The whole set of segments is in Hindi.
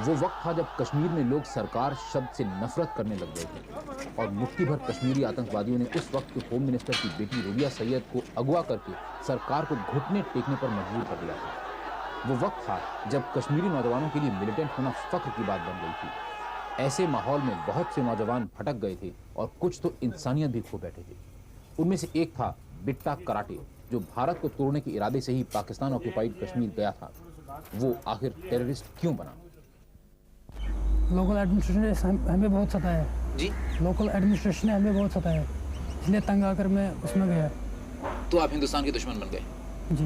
वो वक्त था जब कश्मीर में लोग सरकार शब्द से नफरत करने लग गए थे और मुट्ठी भर कश्मीरी आतंकवादियों ने उस वक्त के होम मिनिस्टर की बेटी रुबिया सैयद को अगवा करके सरकार को घुटने टेकने पर मजबूर कर दिया था। वो वक्त था जब कश्मीरी नौजवानों के लिए मिलिटेंट होना फख्र की बात बन गई थी। ऐसे माहौल में बहुत से नौजवान भटक गए थे और कुछ तो इंसानियत भी खो बैठे थे। उनमें से एक था बिट्टा कराटे, जो भारत को तोड़ने के इरादे से ही पाकिस्तान ऑक्युपाइड कश्मीर गया था। वो आखिर टेररिस्ट क्यों बना? लोकल एडमिनिस्ट्रेशन ने हमें बहुत सताया जी, लोकल एडमिनिस्ट्रेशन ने हमें बहुत सताया, इसलिए तंग आकर मैं उसमें गया। तो आप हिंदुस्तान के दुश्मन बन गए? जी।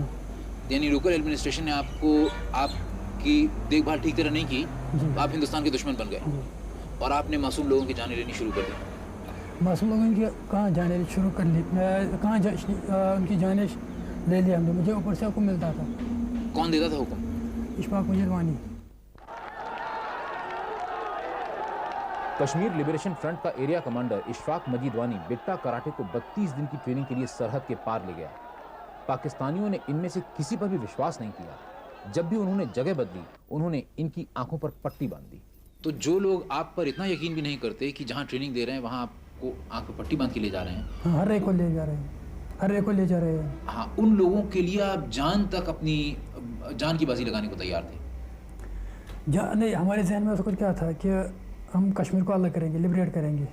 यानी लोकल एडमिनिस्ट्रेशन ने आपकी देखभाल ठीक तरह नहीं की, तो आप हिंदुस्तान के दुश्मन बन गए और आपने मासूम लोगों की जानें लेनी शुरू कर दी। मासूम लोगों की कहाँ जाने शुरू कर ली, मैं कहाँ उनकी जाने ले लिया हमने। मुझे ऊपर से हुक्म मिलता था। कौन देता था हुक्म? इशफाक मजीदवानी। कश्मीर लिबरेशन फ्रंट का area commander Ishfaq मजीदवानी Bitta karate को 32 दिन की ट्रेनिंग के लिए सरहद के पार ले गया। पाकिस्तानियों ने इनमें से किसी पर भी विश्वास नहीं किया। जब भी उन्होंने जगह बदली, उन्होंने इनकी आंखों पर पट्टी बांध दी। तो जो लोग आप पर इतना यकीन भी नहीं करते कि जहां ट्रेनिंग दे रहे हैं वहां आपको आंख पर पट्टी बांध के ले जा रहे हैं, हाँ, हर एक को ले जा रहे हैं, हर एक को ले जा रहे हैं। हाँ, उन लोगों के लिए आप जान तक अपनी जान की बाजी लगाने को तैयार थे? नहीं, हमारे जहन में उसको क्या था कि हम कश्मीर को अलग करेंगे, लिबरेट करेंगे।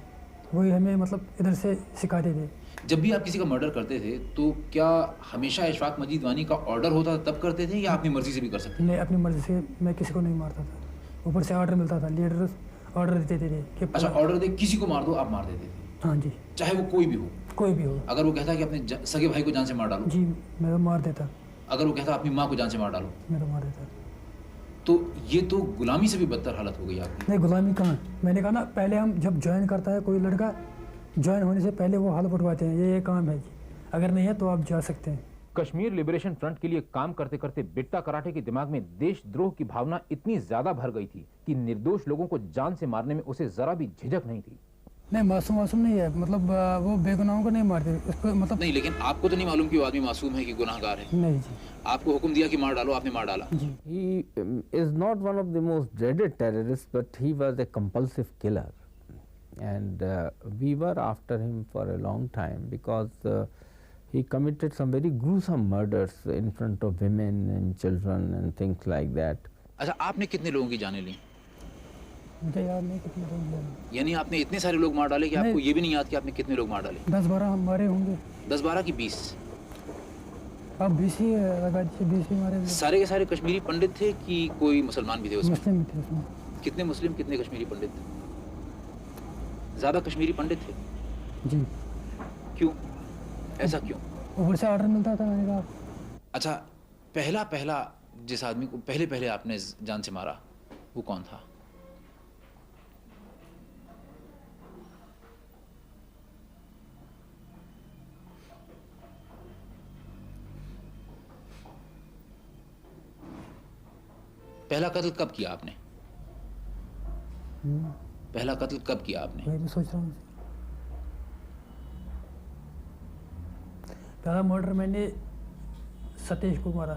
वही हमें मतलब इधर से सिखाते थे। जब भी आप किसी का मर्डर करते थे तो क्या हमेशा इशफाक मजीदवानी का ऑर्डर होता था तब करते थे या अपनी मर्जी से भी कर सकते थे? नहीं, अपनी मर्जी से मैं किसी को नहीं मारता था। ऊपर से ऑर्डर मिलता था, लीडर ऑर्डर देते थे कि अच्छा, ऑर्डर दे किसी को मार दो, आप मार देते थे? हाँ जी। चाहे वो कोई भी हो? कोई भी हो। अगर वो कहता कि अपने सगे भाई को जान से मार डालो? जी, मैं तो मार देता। अगर वो कहता अपनी माँ को जान से मार डालो? मैं तो मार देता। तो ये तो गुलामी से भी बदतर हालत हो गई आपकी। नहीं, गुलामी कहाँ। मैंने कहा ना, पहले हम जब ज्वाइन करता है कोई लड़का, ज्वाइन होने से पहले वो हालत उठवाते हैं, ये काम है जी, अगर नहीं है तो आप जा सकते हैं। कश्मीर लिबरेशन फ्रंट के लिए काम करते करते बिट्टा कराटे के दिमाग में देशद्रोह की भावना इतनी ज्यादा भर गई थी कि निर्दोष लोगों को जान से मारने में उसे जरा भी झिझक नहीं थी। नहीं, मासूम नहीं है, मतलब वो बेगुनाहों को नहीं मारते उसको, मतलब नहीं, लेकिन आपको तो नहीं मालूम कि वो आदमी मासूम है कि गुनाहगार है? नहीं जी। आपको हुक्म दिया कि मार डालो, आपने मार डाला? जी। He is not one of the most dreaded terrorists, but he was a compulsive killer, and we were after him for a long time because he committed some very gruesome murders in front of women and children and things like that. अच्छा, आपने कितने लोगों की जानें ली? मुझे याद नहीं कितने लोग मारे। यानी आपने इतने सारे लोग मार डाले कि आपको ये भी नहीं याद कि आपने कितने लोग मार डाले? 10-12 मारे होंगे। 10-12 की 20? आप 20 ही लगा दीजिए, 20 ही मारे। सारे के सारे कश्मीरी पंडित थे कि कोई मुसलमान भी थे उसमें? मुस्लिम थे उसमें। कितने मुस्लिम, कितने कश्मीरी पंडित थे? ज्यादा कश्मीरी पंडित थे? जी। क्यों, ऐसा क्यों? ऊपर से ऑर्डर मिलता था, मैंने कहा। अच्छा, पहला जिस आदमी को पहले आपने जान से मारा वो कौन था? पहला कत्ल कब किया आपने? पहला कत्ल कब किया आपने? वही मैं सोच रहा हूँ। पहला मर्डर मैंने सतीश को मारा।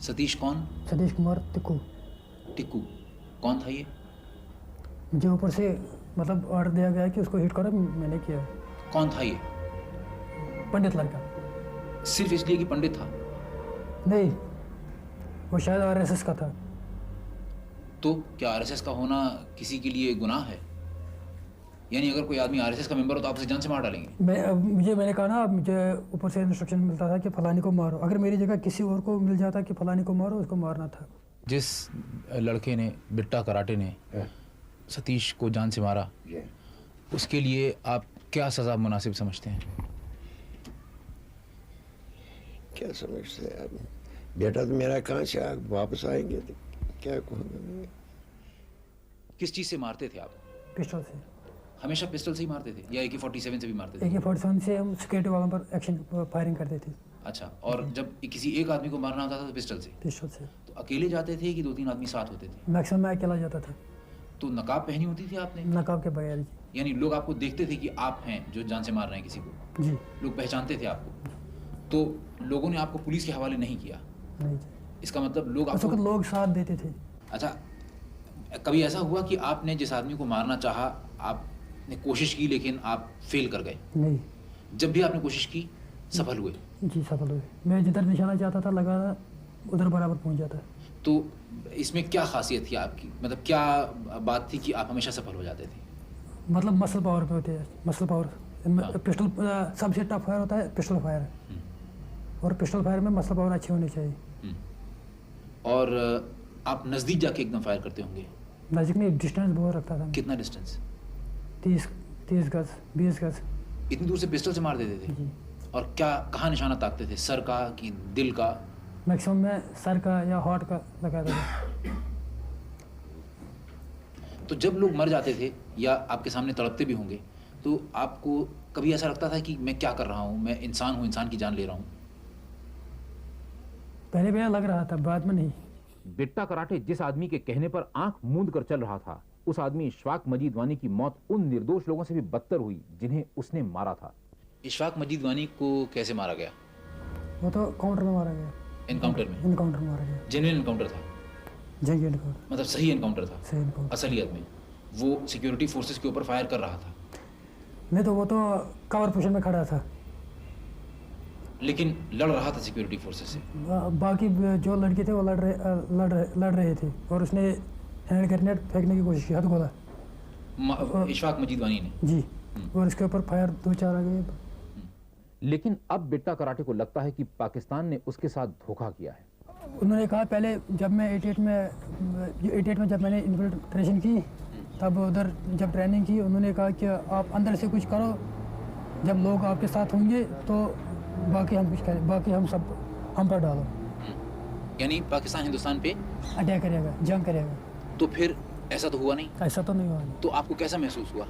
सतीश कौन? सतीश कुमार टिक्कू कौन था ये? मुझे ऊपर से मतलब ऑर्डर दिया गया कि उसको हिट करो, मैंने किया। कौन था ये? पंडित लड़का। सिर्फ इसलिए कि पंडित था? नहीं, वो शायद आरएसएस का था। तो क्या आरएसएस का होना किसी के लिए गुनाह है? यानी अगर कोई आदमी आरएसएस का मेंबर हो तो आप उसे जान से मार डालेंगे? मैंने कहा ना, मुझे ऊपर से इंस्ट्रक्शन मिलता था कि फलानी को मारो। अगर मेरी जगह किसी और को मिल जाता कि फलानी को मारो, उसको मारना था। जिस लड़के ने, बिट्टा कराटे ने सतीश को जान से मारा, उसके लिए आप क्या सजा मुनासिब समझते हैं? क्या समझते हैं आप? बेटा तो मेरा कहाँ से वापस आएंगे तो क्या कहूँगा। किस चीज़ से मारते थे आप? पिस्टल से। हमेशा पिस्टल से ही मारते थे या AK-47 से भी मारते थे? AK-47 से हम सिक्योरिटी वालों पर एक्शन फायरिंग करते थे। अच्छा, और जब किसी एक आदमी को मारना होता था तो पिस्टल से? पिस्टल से। तो अकेले जाते थे कि 2-3 आदमी साथ होते थे? मैक्सिमम मैं अकेला जाता था। तो नकाब पहनी होती थी आपने? नकाब के बगैर जी। यानी लोग आपको देखते थे कि आप हैं जो जान से मार रहे हैं किसी को? जी। लोग पहचानते थे आपको? तो लोगों ने आपको पुलिस के हवाले नहीं किया? नहीं जी। इसका मतलब लोग उस वक्त लोग साथ देते थे। अच्छा, कभी ऐसा हुआ कि आपने जिस आदमी को मारना चाहा, आपने कोशिश की लेकिन आप फेल कर गए? नहीं जब भी आपने कोशिश की सफल हुए? जी, सफल हुए। मैं जिधर निशाना चाहता था लगा उधर बराबर पहुंच जाता। तो इसमें क्या खासियत थी आपकी, मतलब क्या बात थी कि आप हमेशा सफल हो जाते थे? मतलब मसल पावर पे होते हैं, मसल पावर। पिस्टल सबसे टफ फायर होता है पिस्टल फायर, और पिस्टल फायर में मसल पावर अच्छी होनी चाहिए। और आप नज़दीक जाके एकदम फायर करते होंगे? नज़दीक नहीं, डिस्टेंस बहुत रखता था। कितना डिस्टेंस? 30 गज, 20 गज। इतनी दूर से पिस्टल से मार देते थे? जी। और क्या कहाँ निशाना ताकते थे, सर का कि दिल का? मैक्सिमम मैं सर का या हार्ट का लगाता था। तो जब लोग मर जाते थे या आपके सामने तड़पते भी होंगे, तो आपको कभी ऐसा लगता था कि मैं क्या कर रहा हूँ, मैं इंसान हूँ, इंसान की जान ले रहा हूँ? पहले पहले लग रहा था, बाद में नहीं। बिट्टा कराटे जिस आदमी के कहने पर आंख मूंद कर चल रहा था, उस आदमी इशफाक मजीद वानी की मौत उन निर्दोष लोगों से भी बदतर हुई जिन्हें उसने मारा था। इशफाक मजीद वानी को कैसे मारा गया? वो तो काउंटर में मारा गया। एनकाउंटर में? इनकाउंटर में मारा गया। जेन्युइन एनकाउंटर था? जंगी एनकाउंटर, मतलब सही एनकाउंटर था? सही एनकाउंटर। असलियत में वो सिक्योरिटी फोर्सेस के ऊपर फायर कर रहा था? नहीं, तो वो तो कवर पोजीशन में खड़ा था, लेकिन लड़ रहा था सिक्योरिटी फोर्सेस से? बाकी जो लड़के थे वो लड़ रहे थे, और उसने हैंड ग्रेनेड फेंकने की कोशिश की, हथगोला। इशफाक मजीद वानी ने? जी। और उसके ऊपर फायर 2-4 आ गए। लेकिन अब बिट्टा कराटे को लगता है कि पाकिस्तान ने उसके साथ धोखा किया है। उन्होंने कहा पहले जब मैं 88 में जब मैंने इन्फिल्ट्रेशन की, तब उधर जब ट्रेनिंग की, उन्होंने कहा कि आप अंदर से कुछ करो, जब लोग आपके साथ होंगे तो बाकी हम कुछ करें, बाकी हम सब हम पर डालो। यानी पाकिस्तान हिंदुस्तान पे अटैक करेगा, जंग करेगा। तो फिर ऐसा तो हुआ नहीं? ऐसा तो नहीं हुआ। तो आपको कैसा महसूस हुआ?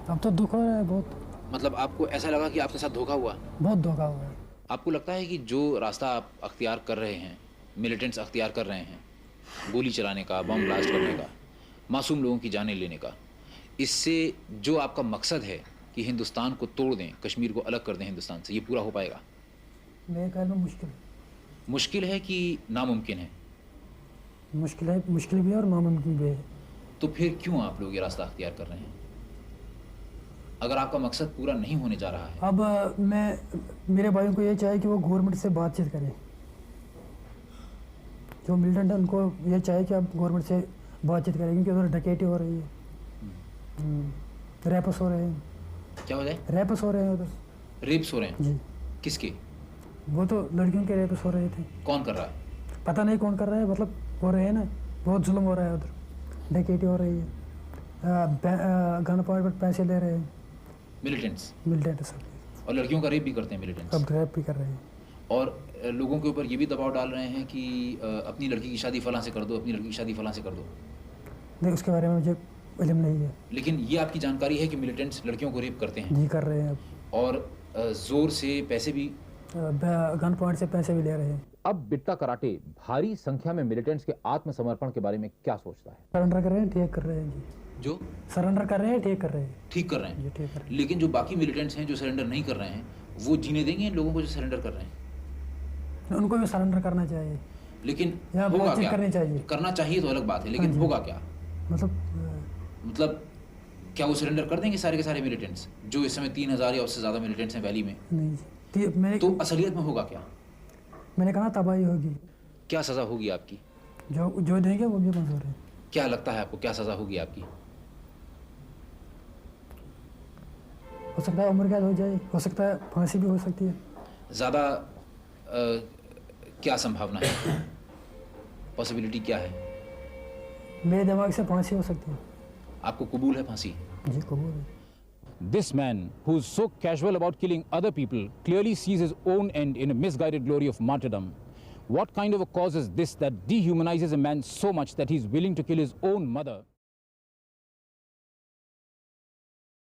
अब तो दुख हो रहा है बहुत। मतलब आपको ऐसा लगा कि आपके साथ धोखा हुआ? बहुत धोखा हुआ है। आपको लगता है कि जो रास्ता आप अख्तियार कर रहे हैं, मिलिटेंट्स अख्तियार कर रहे हैं, गोली चलाने का, बम ब्लास्ट करने का, मासूम लोगों की जानें लेने का, इससे जो आपका मकसद है कि हिंदुस्तान को तोड़ दें, कश्मीर को अलग कर दें हिंदुस्तान से, ये पूरा हो पाएगा? मेरे ख्याल में मुश्किल है कि नामुमकिन है? मुश्किल है, मुश्किल भी है और नामुमकिन भी है। तो फिर क्यों आप लोग ये रास्ता अख्तियार कर रहे हैं अगर आपका मकसद पूरा नहीं होने जा रहा है? अब मेरे भाइयों को ये चाहिए कि वो गवर्नमेंट से बातचीत करें। जो मिलिटेंट है उनको ये चाहिए कि अब गवर्नमेंट से बातचीत करें, क्योंकि उधर डकैती हो रही है, रैप्स हो रहे हैं। क्या हो जाए? रैप्स हो रहे हैं उधर। रेप्स हो रहे हैं? जी। किसके? वो तो लड़कियों के रेप्स हो रहे थे। कौन कर रहा है? पता नहीं कौन कर रहा है, मतलब हो रहे हैं ना, बहुत जुल्म हो रहा है उधर, डकैती हो रही है, गन पॉइंट पर पैसे ले रहे हैं मिलिटेंट्स सब, और लड़कियों का रेप भी करते हैं मिलिटेंट्स। अब रैप भी कर रहे हैं। और लोगों के ऊपर ये भी दबाव डाल रहे हैं कि अपनी लड़की की शादी फलां से कर दो, अपनी लड़की की शादी फलां से कर दो। नहीं, उसके बारे में मुझे इल्म नहीं है। लेकिन ये आपकी जानकारी है कि मिलिटेंट्स लड़कियों को रेप करते हैं? जी, कर रहे हैं अब। और जोर से पैसे भी, गन पॉइंट से पैसे भी ले रहे हैं। अब बिट्टा कराटे भारी संख्या में मिलिटेंट्स के आत्मसमर्पण के बारे में क्या सोचता है? सरेंडर कर रहे हैं, ठीक कर रहे हैं जी। जो सरेंडर कर रहे हैं, ठीक कर रहे हैं। ठीक कर रहे हैं जी, ठीक कर रहे हैं। लेकिन जो बाकी मिलिटेंट्स हैं जो सरेंडर नहीं कर रहे हैं, वो जीने देंगे इन लोगों को जो सरेंडर कर रहे हैं? उनको भी सरेंडर करना चाहिए, लेकिन यहाँ होगा बातचीत क्या? करनी चाहिए। करना चाहिए तो अलग बात है, लेकिन होगा क्या? मतलब क्या वो सरेंडर कर देंगे सारे के सारे मिलिटेंट्स जो इस समय 3000 या उससे ज़्यादा मिलिटेंट्स हैं वैली में? नहीं जी, तो असलियत में होगा क्या? मैंने कहा तबाही होगी। क्या सज़ा होगी आपकी? जो देंगे वो भी मंजूर है। क्या लगता है आपको, क्या सज़ा होगी आपकी? हो सकता है उम्र कैद हो जाए, हो सकता है फांसी भी हो सकती है। ज़्यादा क्या संभावना है, पॉसिबिलिटी क्या है? मेरे दिमाग से फांसी हो सकती है। आपको कबूल है फांसी? जी, कबूल है। This man, who's so casual about killing other people, clearly sees his own end in a misguided glory of martyrdom. What kind of a cause is this that dehumanizes a man so much that he's willing to kill his own mother?